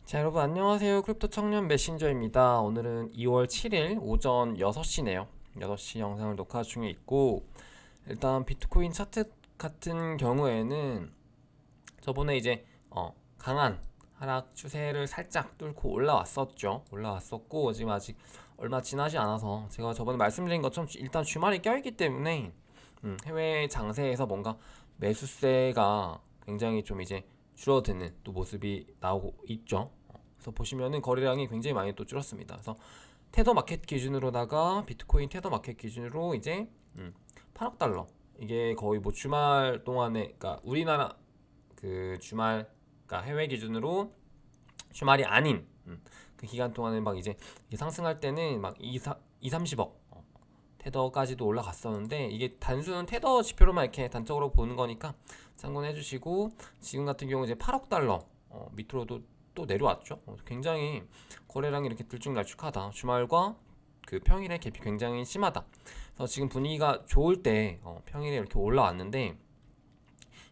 자, 여러분 안녕하세요. 크립토 청년 메신저입니다. 오늘은 2월 7일 오전 6시네요. 6시 영상을 녹화 중에 있고, 일단 비트코인 차트 같은 경우에는 저번에 이제 강한 하락 추세를 살짝 뚫고 올라왔었죠. 올라왔었고 지금 아직 얼마 지나지 않아서 제가 저번에 말씀드린 것처럼 일단 주말이 껴있기 때문에 해외 장세에서 뭔가 매수세가 굉장히 좀 이제 줄어드는 또 모습이 나오고 있죠. 그래서 보시면은 거래량이 굉장히 많이 또 줄었습니다. 그래서 테더 마켓 기준으로다가 비트코인 테더 마켓 기준으로 이제 8억 달러, 이게 거의 뭐 주말 동안에, 그러니까 우리나라 그 주말, 그러니까 해외 기준으로 주말이 아닌 그 기간 동안에 막 이제 상승할 때는 막 2, 30억 테더까지도 올라갔었는데, 이게 단순 테더 지표로만 이렇게 단적으로 보는 거니까 참고해 주시고, 지금 같은 경우 이제 8억 달러 밑으로도 또 내려왔죠. 굉장히 거래량이 이렇게 들쭉날쭉하다. 주말과 그 평일의 갭이 굉장히 심하다. 그래서 지금 분위기가 좋을 때 평일에 이렇게 올라왔는데,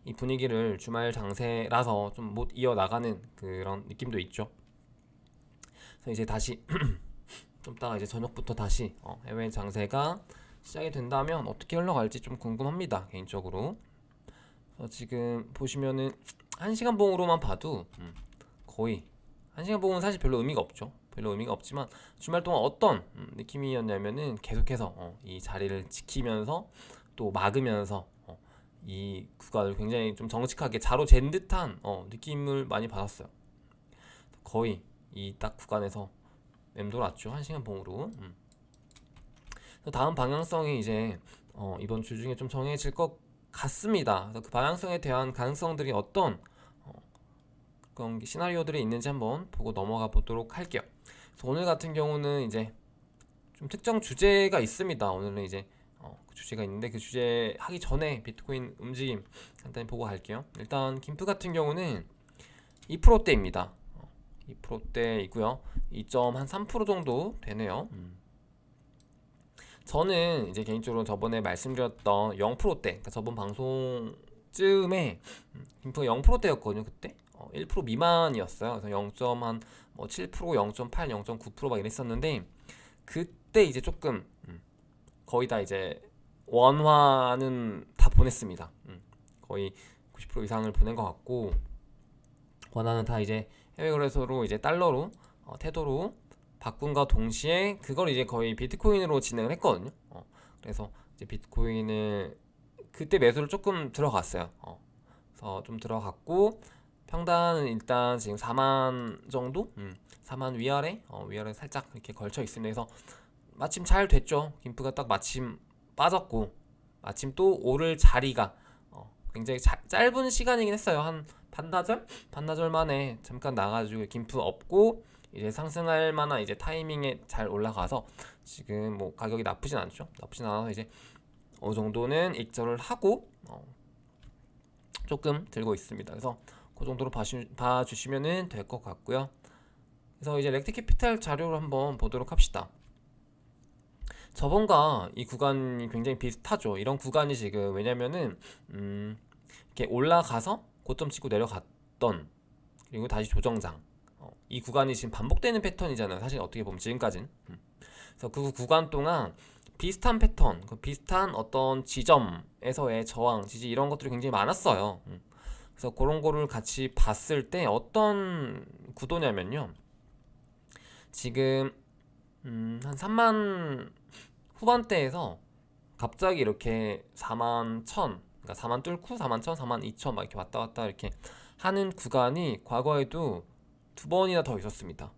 이 분위기를 주말 장세라서 좀 못 이어나가는 그런 느낌도 있죠. 그래서 이제 다시 좀 따가 이제 저녁부터 다시 해외 장세가 시작이 된다면 어떻게 흘러갈지 좀 궁금합니다, 개인적으로. 그래서 지금 보시면은 1시간 봉으로만 봐도 거의 1시간 봉은 사실 별로 의미가 없죠. 별로 의미가 없지만 주말 동안 어떤 느낌이었냐면은 계속해서 이 자리를 지키면서 또 막으면서 이 구간을 굉장히 좀 정직하게 자로 잰 듯한 느낌을 많이 받았어요. 거의 이 딱 구간에서 맴돌았죠. 1시간 봉으로. 다음 방향성이 이제 이번 주 중에 좀 정해질 것 같습니다. 그래서 그 방향성에 대한 가능성들이 어떤 그런 시나리오들이 있는지 한번 보고 넘어가 보도록 할게요. 그래서 오늘 같은 경우는 이제 좀 특정 주제가 있습니다. 오늘은 이제 그 주제가 있는데, 그 주제 하기 전에 비트코인 움직임 간단히 보고 갈게요. 일단 김프 같은 경우는 2%대입니다. 2%대이고요. 2.3% 정도 되네요. 저는 이제 개인적으로 저번에 말씀드렸던 0%대, 그러니까 저번 방송쯤에 김프가 0%대였거든요. 그때 1% 미만이었어요. 그래서 0.7%, 0.8, 0.9%막 이랬었는데, 그때 이제 조금 거의 다 이제 원화는 다 보냈습니다. 거의 90% 이상을 보낸 것 같고, 원화는 다 이제 해외 거래소로 이제 달러로 태도로 바꾼과 동시에 그걸 이제 거의 비트코인으로 진행을 했거든요. 그래서 이제 비트코인을 그때 매수를 조금 들어갔어요. 그래서 좀 들어갔고, 평단은 일단 지금 4만 정도? 4만 위아래? 위아래 살짝 이렇게 걸쳐 있습니다. 그래서 마침 잘 됐죠. 김프가 딱 마침 빠졌고, 마침 또 오를 자리가 굉장히 짧은 시간이긴 했어요. 한 반나절? 반나절 만에 잠깐 나가지고 김프 업고 이제 상승할 만한 이제 타이밍에 잘 올라가서 지금 뭐 가격이 나쁘진 않죠. 나쁘진 않아서 이제 어느 정도는 익절을 하고 조금 들고 있습니다. 그래서 그 정도로 봐주시면 될 것 같고요. 그래서 이제 렉트 캐피탈 자료를 한번 보도록 합시다. 저번과 이 구간이 굉장히 비슷하죠. 이런 구간이 지금, 왜냐면은 이렇게 올라가서 고점 찍고 내려갔던, 그리고 다시 조정장, 이 구간이 지금 반복되는 패턴이잖아요. 사실 어떻게 보면 지금까지는. 그래서 그 구간 동안 비슷한 패턴, 그 비슷한 어떤 지점에서의 저항, 지지 이런 것들이 굉장히 많았어요. 그래서 그런 거를 같이 봤을 때 어떤 구도냐면요. 지금 한 3만 후반대에서 갑자기 이렇게 4만 1000, 그러니까 4만 뚫고 4만 1000, 4만 2000 막 이렇게 왔다 갔다 이렇게 하는 구간이 과거에도 두 번이나 더 있었습니다.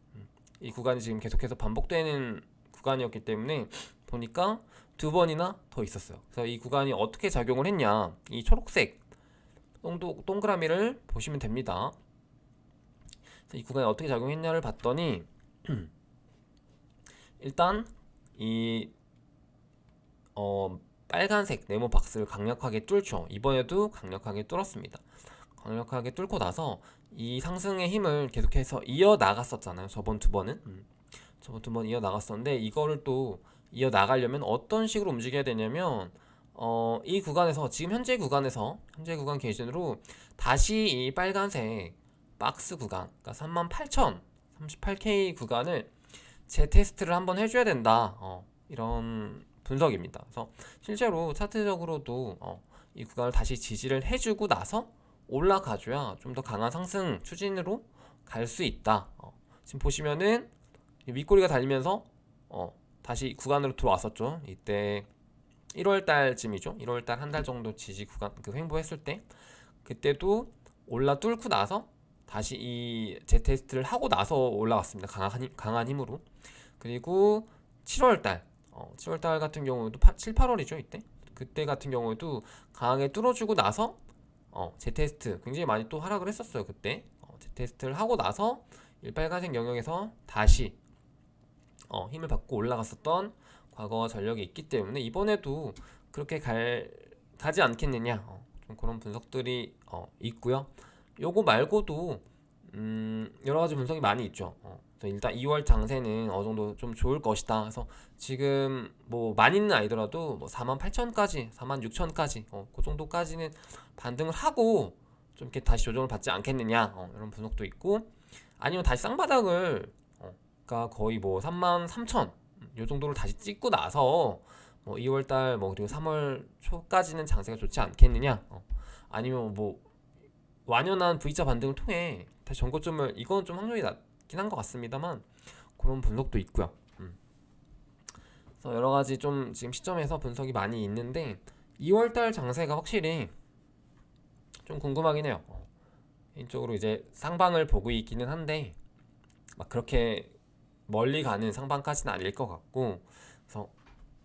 이 구간이 지금 계속해서 반복되는 구간이었기 때문에 보니까 두 번이나 더 있었어요. 그래서 이 구간이 어떻게 작용을 했냐, 이 초록색 동그라미를 보시면 됩니다. 그래서 이 구간이 어떻게 작용했냐를 봤더니 일단 이 빨간색 네모 박스를 강력하게 뚫죠. 이번에도 강력하게 뚫었습니다. 강력하게 뚫고 나서 이 상승의 힘을 계속해서 이어 나갔었잖아요. 저번 두 번은 저번 두 번 이어 나갔었는데, 이거를 또 이어 나가려면 어떤 식으로 움직여야 되냐면 이 구간에서, 지금 현재 구간 기준으로 다시 이 빨간색 박스 구간, 그러니까 38,000, 38K 구간을 재테스트를 한번 해줘야 된다. 이런 분석입니다. 그래서 실제로 차트적으로도 이 구간을 다시 지지를 해주고 나서 올라가줘야 좀 더 강한 상승 추진으로 갈 수 있다. 지금 보시면은 윗꼬리가 달리면서 다시 구간으로 들어왔었죠. 이때 1월 달쯤이죠. 1월 달 한 달 정도 지지 구간 그 횡보했을 때 그때도 올라 뚫고 나서 다시 이 재테스트를 하고 나서 올라왔습니다. 강한 힘으로. 그리고 7월 달 7월 달 같은 경우도 7, 8월이죠. 이때 그때 같은 경우에도 강하게 뚫어주고 나서 재테스트 굉장히 많이 또 하락을 했었어요. 그때 재테스트를 하고 나서 일빨간색 영역에서 다시 힘을 받고 올라갔었던 과거 전력이 있기 때문에 이번에도 그렇게 가지 않겠느냐, 좀 그런 분석들이 있고요. 요거 말고도 여러 가지 분석이 많이 있죠. 그래서 일단 2월 장세는 어느 정도 좀 좋을 것이다. 그래서 지금 뭐 많이는 아니더라도 뭐 48,000까지, 46,000까지, 그 정도까지는 반등을 하고 좀 이렇게 다시 조정을 받지 않겠느냐, 이런 분석도 있고, 아니면 다시 쌍바닥을 그러니까 거의 뭐 33,000, 요 정도를 다시 찍고 나서 뭐 2월달 뭐 그리고 3월 초까지는 장세가 좋지 않겠느냐, 아니면 뭐 완연한 V자 반등을 통해 다시 전고점을, 이건 좀 확률이 낮긴 한 것 같습니다만 그런 분석도 있고요. 그래서 여러 가지 좀 지금 시점에서 분석이 많이 있는데 2월달 장세가 확실히 좀 궁금하긴 해요. 개인적으로 이제 상방을 보고 있기는 한데 막 그렇게 멀리 가는 상방까지는 아닐 것 같고, 그래서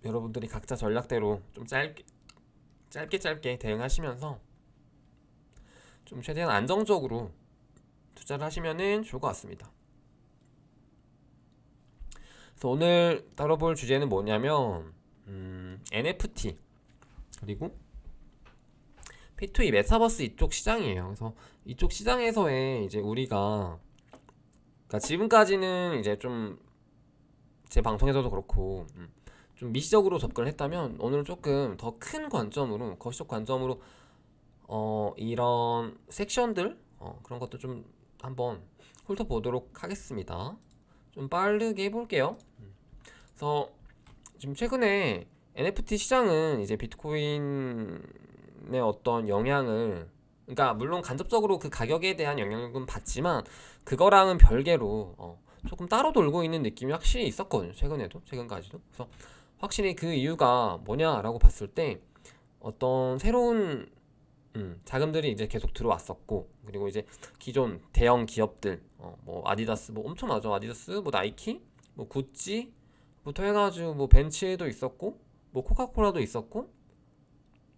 여러분들이 각자 전략대로 좀 짧게 대응하시면서 좀 최대한 안정적으로 투자를 하시면은 좋을 것 같습니다. 그래서 오늘 다뤄볼 주제는 뭐냐면 NFT 그리고 P2E 메타버스 이쪽 시장이에요. 그래서 이쪽 시장에서의 이제 우리가, 그러니까 지금까지는 이제 좀 제 방송에서도 그렇고 좀 미시적으로 접근을 했다면 오늘은 조금 더 큰 관점으로, 거시적 관점으로 이런 섹션들 그런 것도 좀 한번 훑어보도록 하겠습니다. 좀 빠르게 해볼게요. 그래서 지금 최근에 NFT 시장은 이제 비트코인의 어떤 영향을, 그러니까 물론 간접적으로 그 가격에 대한 영향은 받지만 그거랑은 별개로 조금 따로 돌고 있는 느낌이 확실히 있었거든요. 최근까지도. 그래서 확실히 그 이유가 뭐냐라고 봤을 때 어떤 새로운 자금들이 이제 계속 들어왔었고, 그리고 이제 기존 대형 기업들 뭐 아디다스 뭐 엄청 많죠. 아디다스, 뭐 나이키, 뭐 구찌부터 해가지고 뭐 벤츠도 있었고, 뭐 코카콜라도 있었고,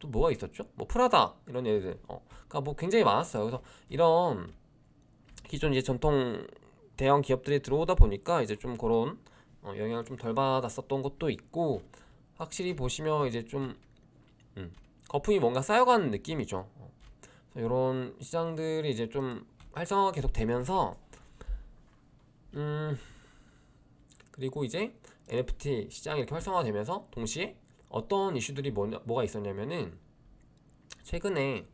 또 뭐가 있었죠? 뭐 프라다 이런 애들, 그러니까 뭐 굉장히 많았어요. 그래서 이런 기존 이제 전통 대형 기업들이 들어오다 보니까 이제 좀 그런 영향을 좀 덜 받았었던 것도 있고, 확실히 보시면 이제 좀 거품이 뭔가 쌓여가는 느낌이죠. 이런 시장들이 이제 좀 활성화가 계속 되면서 그리고 이제 NFT 시장이 이렇게 활성화되면서 동시에 어떤 이슈들이 뭐가 있었냐면은 최근에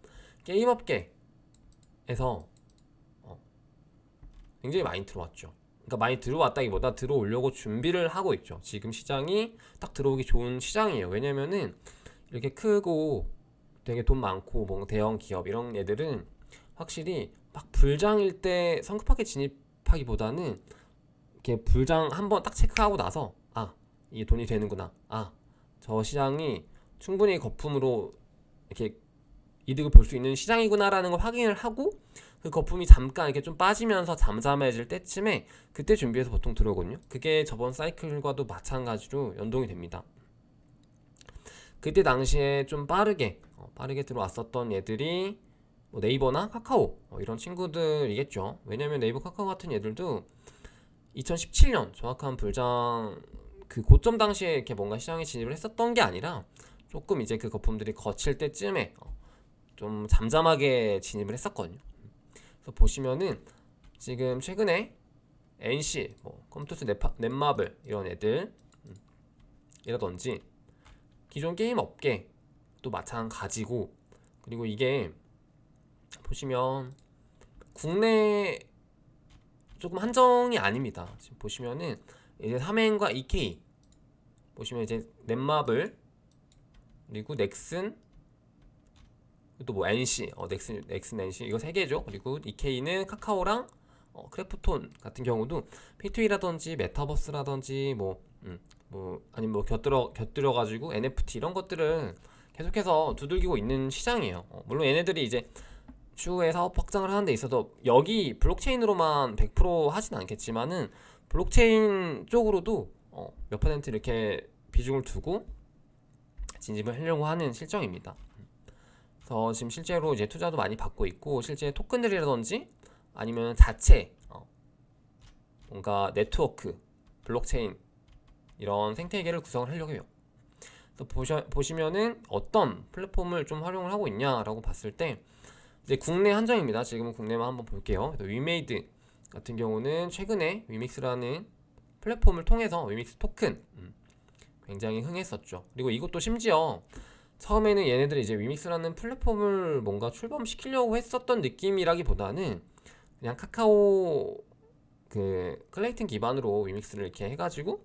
게임 업계에서 굉장히 많이 들어왔죠. 그러니까 많이 들어왔다기보다 들어오려고 준비를 하고 있죠. 지금 시장이 딱 들어오기 좋은 시장이에요. 왜냐면은 이렇게 크고 되게 돈 많고 뭐 대형 기업 이런 애들은 확실히 막 불장일 때 성급하게 진입하기보다는 이렇게 불장 한번 딱 체크하고 나서 이게 돈이 되는구나, 저 시장이 충분히 거품으로 이렇게 이득을 볼 수 있는 시장이구나라는 걸 확인을 하고 그 거품이 잠깐 이렇게 좀 빠지면서 잠잠해질 때쯤에 그때 준비해서 보통 들어오거든요. 그게 저번 사이클과도 마찬가지로 연동이 됩니다. 그때 당시에 좀 빠르게 들어왔었던 얘들이 뭐 네이버나 카카오 이런 친구들이겠죠. 왜냐면 네이버, 카카오 같은 얘들도 2017년 정확한 불장 그 고점 당시에 이렇게 뭔가 시장에 진입을 했었던 게 아니라 조금 이제 그 거품들이 거칠 때쯤에 좀 잠잠하게 진입을 했었거든요. 그래서 보시면은 지금 최근에 NC, 뭐 컴투스, 넷마블 이런 애들 이라든지 기존 게임 업계 또 마찬가지고, 그리고 이게 보시면 국내 조금 한정이 아닙니다. 지금 보시면은 이제 삼행과 EK 보시면 이제 넷마블 그리고 넥슨 또 뭐 NC 넥슨 NC 이거 세 개죠. 그리고 EK는 카카오랑 크래프톤 같은 경우도 P2E라든지 메타버스라든지 뭐 아니면 뭐 곁들여 가지고 NFT 이런 것들을 계속해서 두들기고 있는 시장이에요. 물론 얘네들이 이제 추후에 사업 확장을 하는 데 있어서 여기 블록체인으로만 100% 하진 않겠지만은 블록체인 쪽으로도 몇 퍼센트 이렇게 비중을 두고 진입을 하려고 하는 실정입니다. 그래서 지금 실제로 이제 투자도 많이 받고 있고 실제 토큰들이라든지 아니면 자체 뭔가 네트워크, 블록체인 이런 생태계를 구성을 하려고 해요. 그래서 보시면은 어떤 플랫폼을 좀 활용을 하고 있냐라고 봤을 때 이제 국내 한정입니다. 지금은 국내만 한번 볼게요. 위메이드 같은 경우는 최근에 위믹스라는 플랫폼을 통해서 위믹스 토큰 굉장히 흥했었죠. 그리고 이것도 심지어 처음에는 얘네들이 이제 위믹스라는 플랫폼을 뭔가 출범시키려고 했었던 느낌이라기보다는 그냥 카카오 그 클레이튼 기반으로 위믹스를 이렇게 해가지고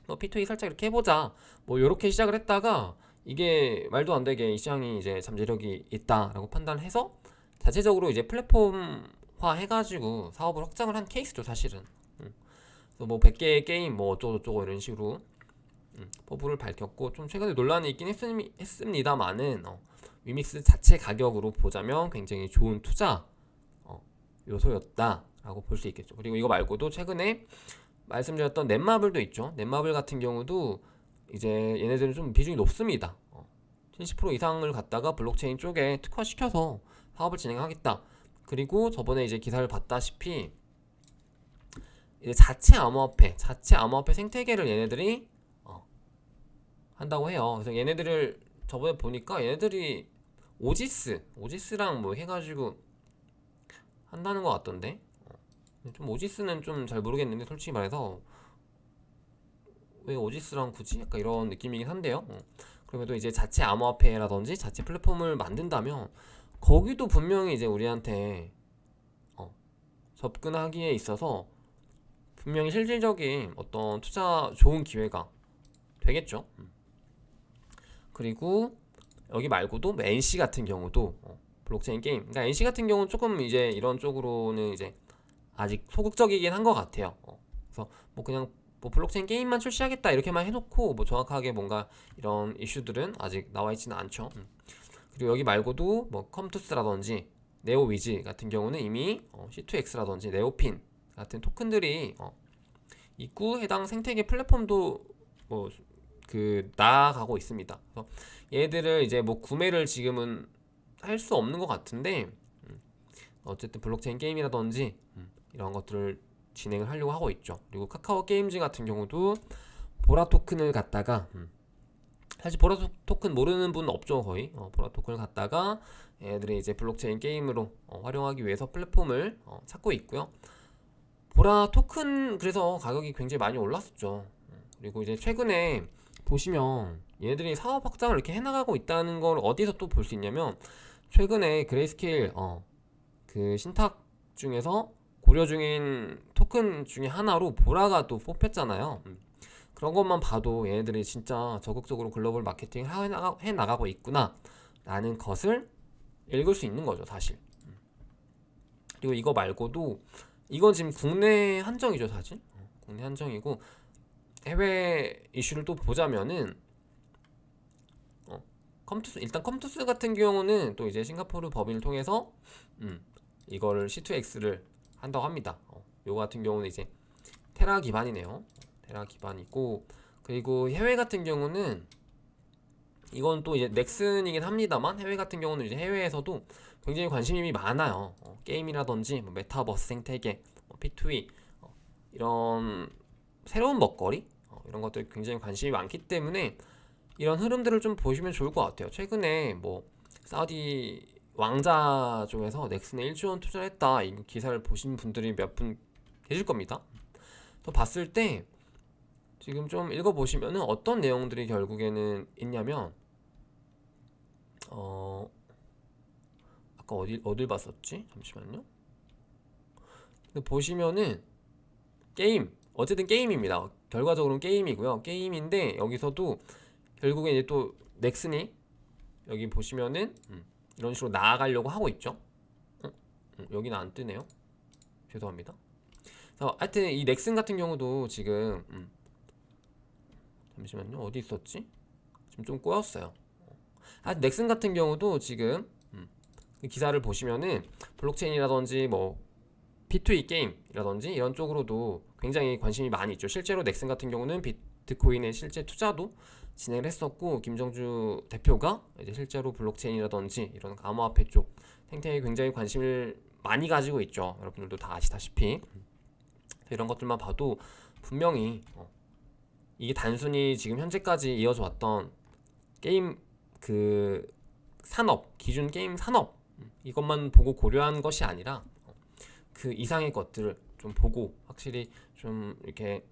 P2E 살짝 이렇게 해보자 뭐 이렇게 시작을 했다가 이게 말도 안 되게 이 시장이 이제 잠재력이 있다라고 판단해서 자체적으로 이제 플랫폼화 해가지고 사업을 확장을 한 케이스죠 사실은. 그래서 뭐 100개의 게임 뭐 어쩌고저쩌고 이런 식으로 포부를 밝혔고 좀 최근에 논란이 있긴 했습니다만은 위믹스 자체 가격으로 보자면 굉장히 좋은 투자 요소였다라고 볼 수 있겠죠. 그리고 이거 말고도 최근에 말씀드렸던 넷마블도 있죠. 넷마블 같은 경우도 이제 얘네들은 좀 비중이 높습니다. 70% 이상을 갖다가 블록체인 쪽에 특화시켜서 사업을 진행하겠다. 그리고 저번에 이제 기사를 봤다시피 이제 자체 암호화폐 생태계를 얘네들이 한다고 해요. 그래서 얘네들을 저번에 보니까 얘네들이 오지스랑 뭐 해가지고 한다는 것 같던데. 좀 오지스는 좀 잘 모르겠는데 솔직히 말해서 왜 오지스랑 굳이 약간 이런 느낌이긴 한데요. 그럼에도 이제 자체 암호화폐라든지 자체 플랫폼을 만든다면 거기도 분명히 이제 우리한테 접근하기에 있어서 분명히 실질적인 어떤 투자 좋은 기회가 되겠죠. 그리고 여기 말고도 뭐 NC 같은 경우도 블록체인 게임. 그러니까 NC 같은 경우는 조금 이제 이런 쪽으로는 이제 아직 소극적이긴 한 것 같아요. 그래서 뭐 그냥 뭐 블록체인 게임만 출시하겠다 이렇게만 해놓고 뭐 정확하게 뭔가 이런 이슈들은 아직 나와 있지는 않죠. 그리고 여기 말고도 뭐 컴투스라든지 네오위즈 같은 경우는 이미 C2X라든지 네오핀 같은 토큰들이 있고 해당 생태계 플랫폼도 뭐 그 나아가고 있습니다. 그래서 얘들을 이제 뭐 구매를 지금은 할 수 없는 것 같은데 어쨌든 블록체인 게임이라든지 이런 것들을 진행을 하려고 하고 있죠. 그리고 카카오 게임즈 같은 경우도 보라 토큰을 갖다가 사실 보라 토큰 모르는 분 없죠 거의. 보라 토큰을 갖다가 얘들이 이제 블록체인 게임으로 활용하기 위해서 플랫폼을 찾고 있고요. 보라 토큰 그래서 가격이 굉장히 많이 올랐었죠. 그리고 이제 최근에 보시면 얘네들이 사업 확장을 이렇게 해나가고 있다는 걸 어디서 또 볼 수 있냐면 최근에 그레이스케일 그 신탁 중에서 고려 중인 토큰 중에 하나로 보라가 또 뽑혔잖아요. 그런 것만 봐도 얘네들이 진짜 적극적으로 글로벌 마케팅을 해나가고 있구나 라는 것을 읽을 수 있는 거죠 사실. 그리고 이거 말고도 이건 지금 국내 한정이죠 사실. 국내 한정이고 해외 이슈를 또 보자면은 일단 컴투스 같은 경우는 또 이제 싱가포르 법인을 통해서 이거를 C2X를 한다고 합니다. 요거 같은 경우는 이제 테라 기반이네요. 테라 기반이고 그리고 해외 같은 경우는 이건 또 이제 넥슨이긴 합니다만 해외 같은 경우는 이제 해외에서도 굉장히 관심이 많아요. 게임이라든지 뭐 메타버스 생태계, P2E 이런 새로운 먹거리 이런 것들 굉장히 관심이 많기 때문에 이런 흐름들을 좀 보시면 좋을 것 같아요. 최근에 뭐 사우디 왕자 쪽에서 넥슨에 1조 원 투자를 했다 이 기사를 보신 분들이 몇 분 계실 겁니다. 또 봤을 때 지금 좀 읽어보시면은 어떤 내용들이 결국에는 있냐면 아까 어딜 봤었지? 잠시만요. 근데 보시면은 게임, 어쨌든 게임입니다. 결과적으로는 게임이고요. 게임인데 여기서도 결국에 이제 또 넥슨이 여기 보시면은 이런 식으로 나아가려고 하고 있죠. 여기는 안 뜨네요. 죄송합니다. 그래서 하여튼 이 넥슨 같은 경우도 지금 잠시만요. 어디 있었지? 지금 좀 꼬였어요. 하여튼 넥슨 같은 경우도 지금 기사를 보시면은 블록체인이라든지 뭐 P2E 게임이라든지 이런 쪽으로도 굉장히 관심이 많이 있죠. 실제로 넥슨 같은 경우는 비트코인의 실제 투자도 진행을 했었고, 김정주 대표가 이제 실제로 블록체인이라든지 이런 암호화폐 쪽 생태계에 굉장히 관심을 많이 가지고 있죠. 여러분들도 다 아시다시피. 이런 것들만 봐도 분명히 이게 단순히 지금 현재까지 이어져 왔던 게임 그 산업, 기준 게임 산업 이것만 보고 고려한 것이 아니라 그 이상의 것들을 좀 보고 확실히 좀 이렇게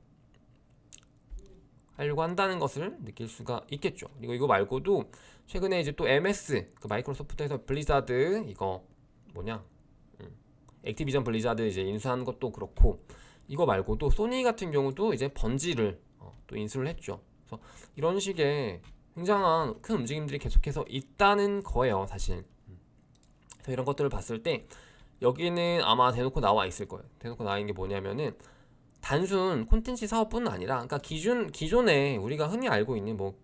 하려고 한다는 것을 느낄 수가 있겠죠. 그리고 이거 말고도 최근에 이제 또 MS 그 마이크로소프트에서 블리자드 이거 뭐냐 액티비전 블리자드 이제 인수한 것도 그렇고, 이거 말고도 소니 같은 경우도 이제 번지를 또 인수를 했죠. 그래서 이런 식의 굉장한 큰 움직임들이 계속해서 있다는 거예요, 사실. 그래서 이런 것들을 봤을 때 여기는 아마 대놓고 나와 있을 거예요. 대놓고 나와 있는 게 뭐냐면은 단순 콘텐츠 사업뿐 아니라, 그러니까 기존에 우리가 흔히 알고 있는 뭐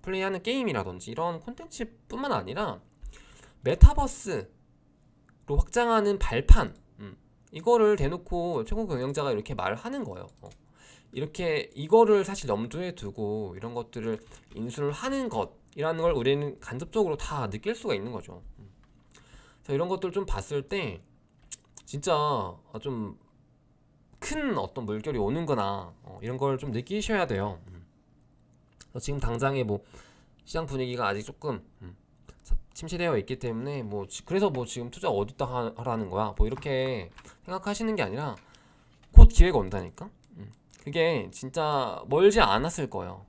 플레이하는 게임이라든지 이런 콘텐츠뿐만 아니라 메타버스로 확장하는 발판, 이거를 대놓고 최고 경영자가 이렇게 말을 하는 거예요. 이렇게 이거를 사실 염두에 두고 이런 것들을 인수를 하는 것이라는 걸 우리는 간접적으로 다 느낄 수가 있는 거죠. 그래서 이런 것들 좀 봤을 때 진짜 좀 큰 어떤 물결이 오는구나, 이런 걸 좀 느끼셔야 돼요. 그래서 지금 당장에 뭐 시장 분위기가 아직 조금 침체되어 있기 때문에 뭐 그래서 뭐 지금 투자 어디다 하라는 거야 뭐 이렇게 생각하시는 게 아니라 곧 기회가 온다니까. 그게 진짜 멀지 않았을 거예요.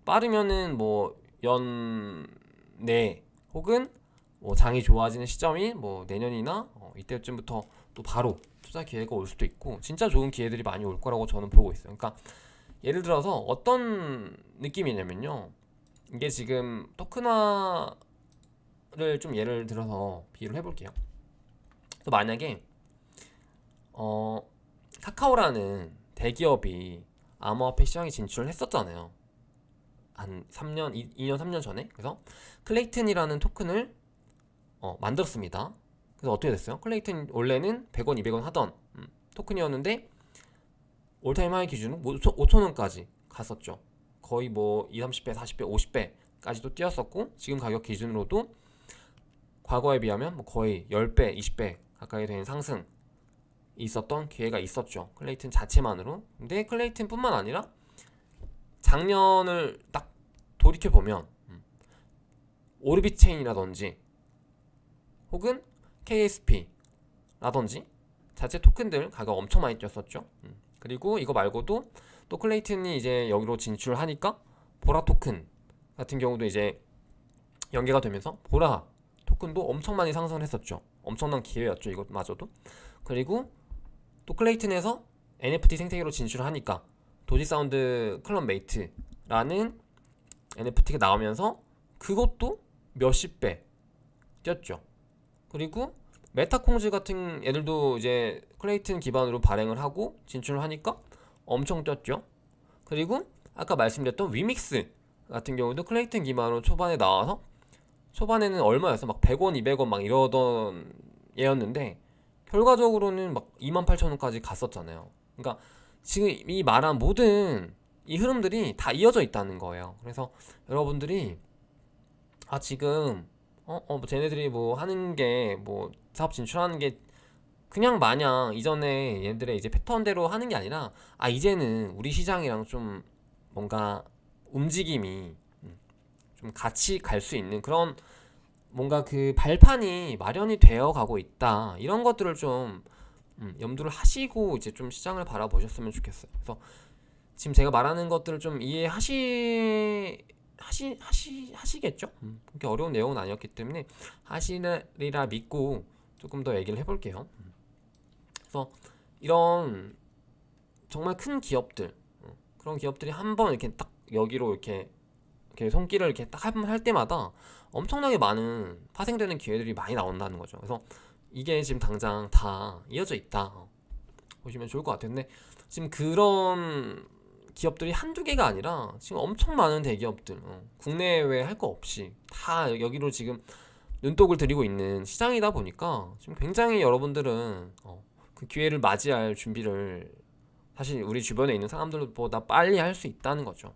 빠르면은 뭐 연내 혹은 뭐 장이 좋아지는 시점이 뭐 내년이나 이때쯤부터 또 바로 투자 기회가 올 수도 있고, 진짜 좋은 기회들이 많이 올 거라고 저는 보고 있어요. 그러니까 예를 들어서 어떤 느낌이냐면요, 이게 지금 토큰화를 좀 예를 들어서 비유를 해볼게요. 그래서 만약에 카카오라는 대기업이 암호화폐 시장에 진출을 했었잖아요. 한 3년, 2년, 3년 전에. 그래서 클레이튼이라는 토큰을 만들었습니다. 그래서 어떻게 됐어요? 클레이튼 원래는 100원, 200원 하던 토큰이었는데 올타임 하이 기준으로 5,000원까지 갔었죠. 거의 뭐 20, 30배, 40배, 50배까지도 뛰었었고, 지금 가격 기준으로도 과거에 비하면 뭐 거의 10배, 20배 가까이 되는 상승이 있었던 기회가 있었죠. 클레이튼 자체만으로. 근데 클레이튼뿐만 아니라 작년을 딱 돌이켜보면 오르빗 체인이라든지 혹은 KSP라든지 자체 토큰들 가격 엄청 많이 뛰었었죠. 그리고 이거 말고도 또 클레이튼이 이제 여기로 진출하니까 보라 토큰 같은 경우도 이제 연계가 되면서 보라 토큰도 엄청 많이 상승을 했었죠. 엄청난 기회였죠, 이것마저도. 그리고 또 클레이튼에서 NFT 생태계로 진출하니까 도지사운드 클럽메이트라는 NFT가 나오면서 그것도 몇십 배 뛰었죠. 그리고 메타콩즈 같은 애들도 이제 클레이튼 기반으로 발행을 하고 진출을 하니까 엄청 뛰었죠. 그리고 아까 말씀드렸던 위믹스 같은 경우도 클레이튼 기반으로 초반에 나와서 초반에는 얼마였어? 막 100원, 200원 막 이러던 얘였는데 결과적으로는 막 28,000원까지 갔었잖아요. 그러니까 지금 이 말한 모든 이 흐름들이 다 이어져 있다는 거예요. 그래서 여러분들이 지금 뭐 쟤네들이 뭐 하는 게 뭐 사업 진출하는 게 그냥 마냥 이전에 얘네들의 이제 패턴대로 하는 게 아니라 이제는 우리 시장이랑 좀 뭔가 움직임이 좀 같이 갈 수 있는 그런 뭔가 그 발판이 마련이 되어 가고 있다, 이런 것들을 좀 염두를 하시고 이제 좀 시장을 바라보셨으면 좋겠어요. 그래서 지금 제가 말하는 것들을 좀 하시겠죠? 그렇게 어려운 내용은 아니었기 때문에 하시리라 믿고 조금 더 얘기를 해볼게요. 그래서 이런 정말 큰 기업들, 그런 기업들이 한번 이렇게 딱 여기로 이렇게 손길을 이렇게 딱 한 번 할 때마다 엄청나게 많은 파생되는 기회들이 많이 나온다는 거죠. 그래서 이게 지금 당장 다 이어져 있다, 보시면 좋을 것 같아요. 근데 지금 그런 기업들이 한두 개가 아니라 지금 엄청 많은 대기업들, 국내외 할 거 없이 다 여기로 지금 눈독을 들이고 있는 시장이다 보니까 지금 굉장히 여러분들은 그 기회를 맞이할 준비를 사실 우리 주변에 있는 사람들보다 빨리 할 수 있다는 거죠.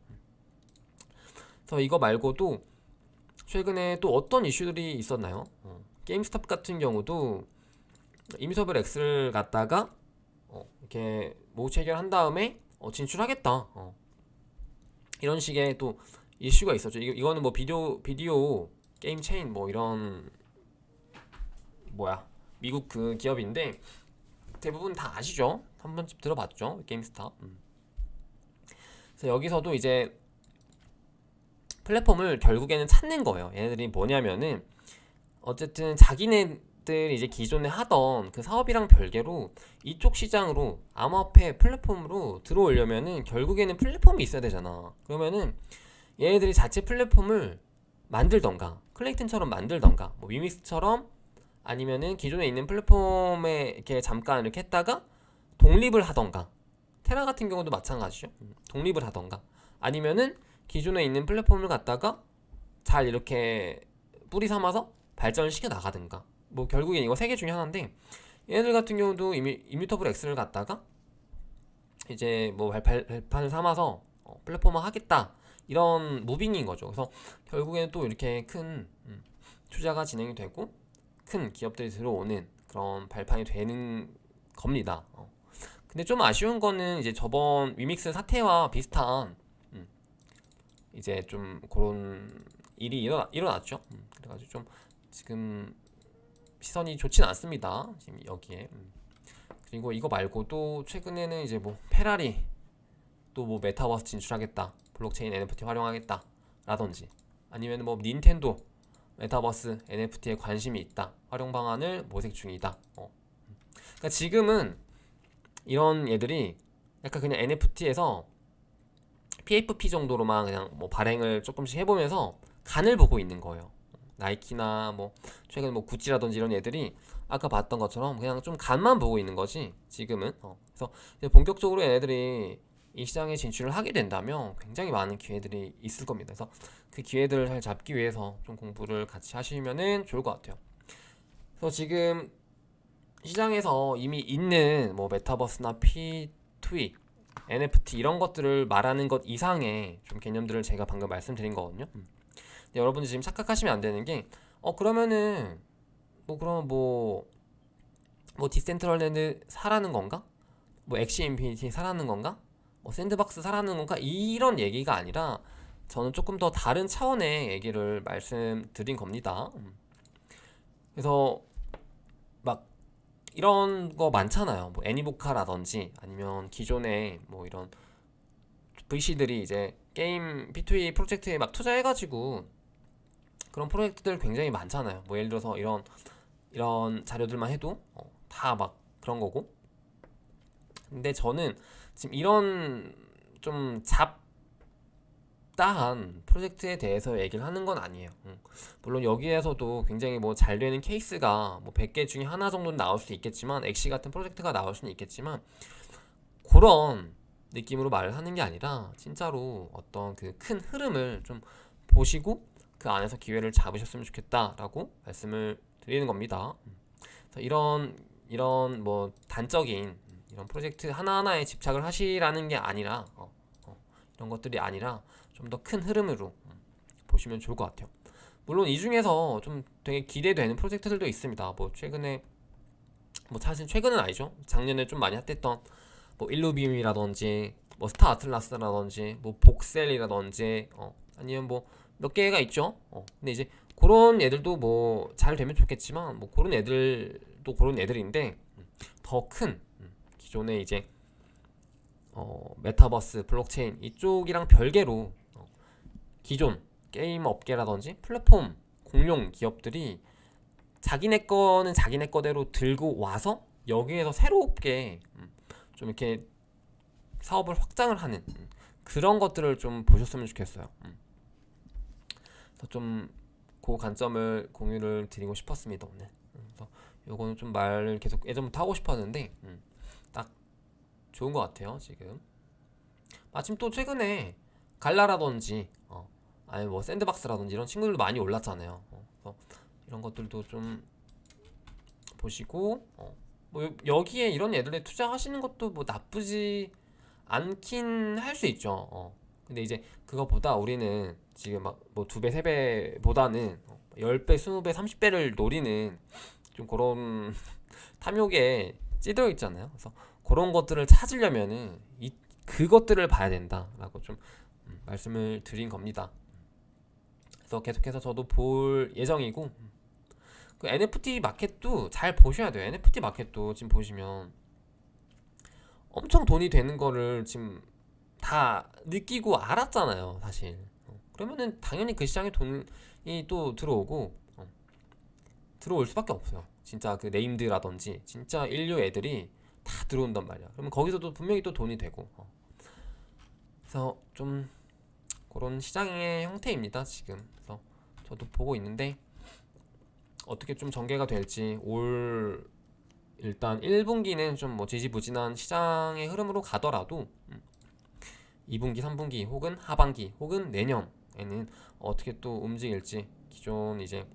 그래서 이거 말고도 최근에 또 어떤 이슈들이 있었나요? 게임스탑 같은 경우도 임의서별 X를 갖다가 이렇게 모우 체결한 다음에 진출하겠다, 이런 식의 또 이슈가 있었죠. 이거는 뭐 비디오 게임 체인 뭐 이런 미국 그 기업인데 대부분 다 아시죠? 한 번쯤 들어봤죠? 게임스탑. 그래서 여기서도 이제 플랫폼을 결국에는 찾는 거예요. 얘네들이 뭐냐면은 어쨌든 자기네들이 이제 기존에 하던 그 사업이랑 별개로 이쪽 시장으로 암호화폐 플랫폼으로 들어오려면은 결국에는 플랫폼이 있어야 되잖아. 그러면은 얘네들이 자체 플랫폼을 만들던가 클레이튼처럼 만들던가 뭐 위믹스처럼 아니면은 기존에 있는 플랫폼에 이렇게 잠깐 이렇게 했다가 독립을 하던가, 테라 같은 경우도 마찬가지죠. 독립을 하던가 아니면은 기존에 있는 플랫폼을 갖다가 잘 이렇게 뿌리 삼아서 발전을 시켜 나가든가, 뭐 결국엔 이거 세 개 중에 하나인데 얘네들 같은 경우도 이뮤터블 X를 갖다가 이제 뭐 발판을 삼아서 플랫폼화 하겠다, 이런 무빙인 거죠. 그래서 결국에는 또 이렇게 큰 투자가 진행이 되고 큰 기업들이 들어오는 그런 발판이 되는 겁니다. 근데 좀 아쉬운 거는 이제 저번 위믹스 사태와 비슷한 이제 좀 그런 일이 일어났죠. 그래가지고 좀 지금 시선이 좋진 않습니다, 지금 여기에. 그리고 이거 말고도 최근에는 이제 뭐 페라리 또 뭐 메타버스 진출하겠다, 블록체인 NFT 활용하겠다 라든지, 아니면 뭐 닌텐도 메타버스 NFT에 관심이 있다, 활용 방안을 모색 중이다. 그러니까 지금은 이런 얘들이 약간 그냥 NFT에서 PFP 정도로만 그냥 뭐 발행을 조금씩 해보면서 간을 보고 있는 거예요. 나이키나 뭐 최근 뭐 구찌라든지 이런 애들이 아까 봤던 것처럼 그냥 좀 간만 보고 있는 거지 지금은. 그래서 이제 본격적으로 얘네들이 이 시장에 진출을 하게 된다면 굉장히 많은 기회들이 있을 겁니다. 그래서 그 기회들을 잘 잡기 위해서 좀 공부를 같이 하시면은 좋을 것 같아요. 그래서 지금 시장에서 이미 있는 뭐 메타버스나 P2E, NFT 이런 것들을 말하는 것 이상의 좀 개념들을 제가 방금 말씀드린 거거든요. 근데 여러분들 지금 착각하시면 안 되는 게 그러면은 뭐 그럼 뭐 디센트럴랜드 사라는 건가? 뭐 엑시 인피니티 사라는 건가? 뭐 샌드박스 사라는 건가? 이런 얘기가 아니라 저는 조금 더 다른 차원의 얘기를 말씀드린 겁니다. 그래서 막 이런 거 많잖아요. 뭐 애니보카라든지 아니면 기존에 뭐 이런 VC들이 이제 게임 P2E 프로젝트에 막 투자해가지고 그런 프로젝트들 굉장히 많잖아요. 뭐 예를 들어서 이런 자료들만 해도 다 막 그런 거고. 근데 저는 지금 이런 좀 잡다한 프로젝트에 대해서 얘기를 하는 건 아니에요. 물론 여기에서도 굉장히 뭐 잘 되는 케이스가 뭐 100개 중에 하나 정도는 나올 수 있겠지만, 엑시 같은 프로젝트가 나올 수는 있겠지만, 그런 느낌으로 말을 하는 게 아니라 진짜로 어떤 그 큰 흐름을 좀 보시고 그 안에서 기회를 잡으셨으면 좋겠다라고 말씀을 드리는 겁니다. 그래서 이런 뭐 단적인 이런 프로젝트 하나하나에 집착을 하시라는 게 아니라 이런 것들이 아니라 좀 더 큰 흐름으로 보시면 좋을 것 같아요. 물론 이 중에서 좀 되게 기대되는 프로젝트들도 있습니다. 뭐 최근에 뭐 사실 최근은 아니죠. 작년에 좀 많이 핫했던 뭐 일루비움이라든지 뭐 스타 아틀라스라든지 뭐 복셀이라든지 아니면 뭐 몇 개가 있죠. 근데 이제 그런 애들도 뭐 잘 되면 좋겠지만 뭐 그런 애들도 그런 애들인데 더 큰 기존에 이제 메타버스, 블록체인 이쪽이랑 별개로 기존 게임 업계라든지 플랫폼 공룡 기업들이 자기네 거는 자기네 거대로 들고 와서 여기에서 새롭게 좀 이렇게 사업을 확장을 하는 그런 것들을 좀 보셨으면 좋겠어요. 그래서 좀 그 관점을 공유를 드리고 싶었습니다 오늘. 그래서 요거는 좀 말을 계속 예전부터 하고 싶었는데 딱 좋은 것 같아요 지금. 마침 또 최근에 갈라라든지 아니 뭐 샌드박스라든지 이런 친구들도 많이 올랐잖아요. 그래서 이런 것들도 좀 보시고 뭐 여기에 이런 애들에 투자하시는 것도 뭐 나쁘지 않긴 할 수 있죠. 근데 이제 그거보다 우리는 지금 막 뭐 두 배, 세 배보다는 10배, 20배, 30배를 노리는 좀 그런 탐욕에 찌들어 있잖아요. 그래서 그런 것들을 찾으려면은 그것들을 봐야 된다라고 좀 말씀을 드린 겁니다. 그래서 계속해서 저도 볼 예정이고 그 NFT 마켓도 잘 보셔야 돼요. NFT 마켓도 지금 보시면 엄청 돈이 되는 거를 지금 다 느끼고 알았잖아요, 사실. 그러면은 당연히 그 시장에 돈이 또 들어오고 들어올 수밖에 없어요. 진짜 그 네임드라든지 진짜 인류 애들이 다 들어온단 말이야. 그러면 거기서도 분명히 또 돈이 되고. 그래서 좀 그런 시장의 형태입니다, 지금. 그래서 저도 보고 있는데 어떻게 좀 전개가 될지 올 일단 1분기는 좀 뭐 지지부진한 시장의 흐름으로 가더라도 2분기, 3분기 혹은 하반기 혹은 내년에는 어떻게 또 움직일지 기존 이제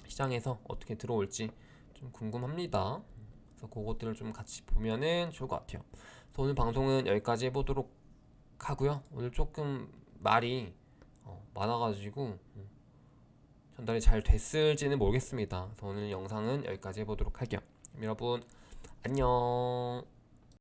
시장에서 어떻게 들어올지 좀 궁금합니다. 그래서 그것들을 좀 같이 보면은 좋을 것 같아요. 그래서 오늘 방송은 여기까지 해보도록 하고요. 오늘 조금 말이 많아가지고 전달이 잘 됐을지는 모르겠습니다. 그래서 오늘 영상은 여기까지 해보도록 할게요. 여러분 안녕.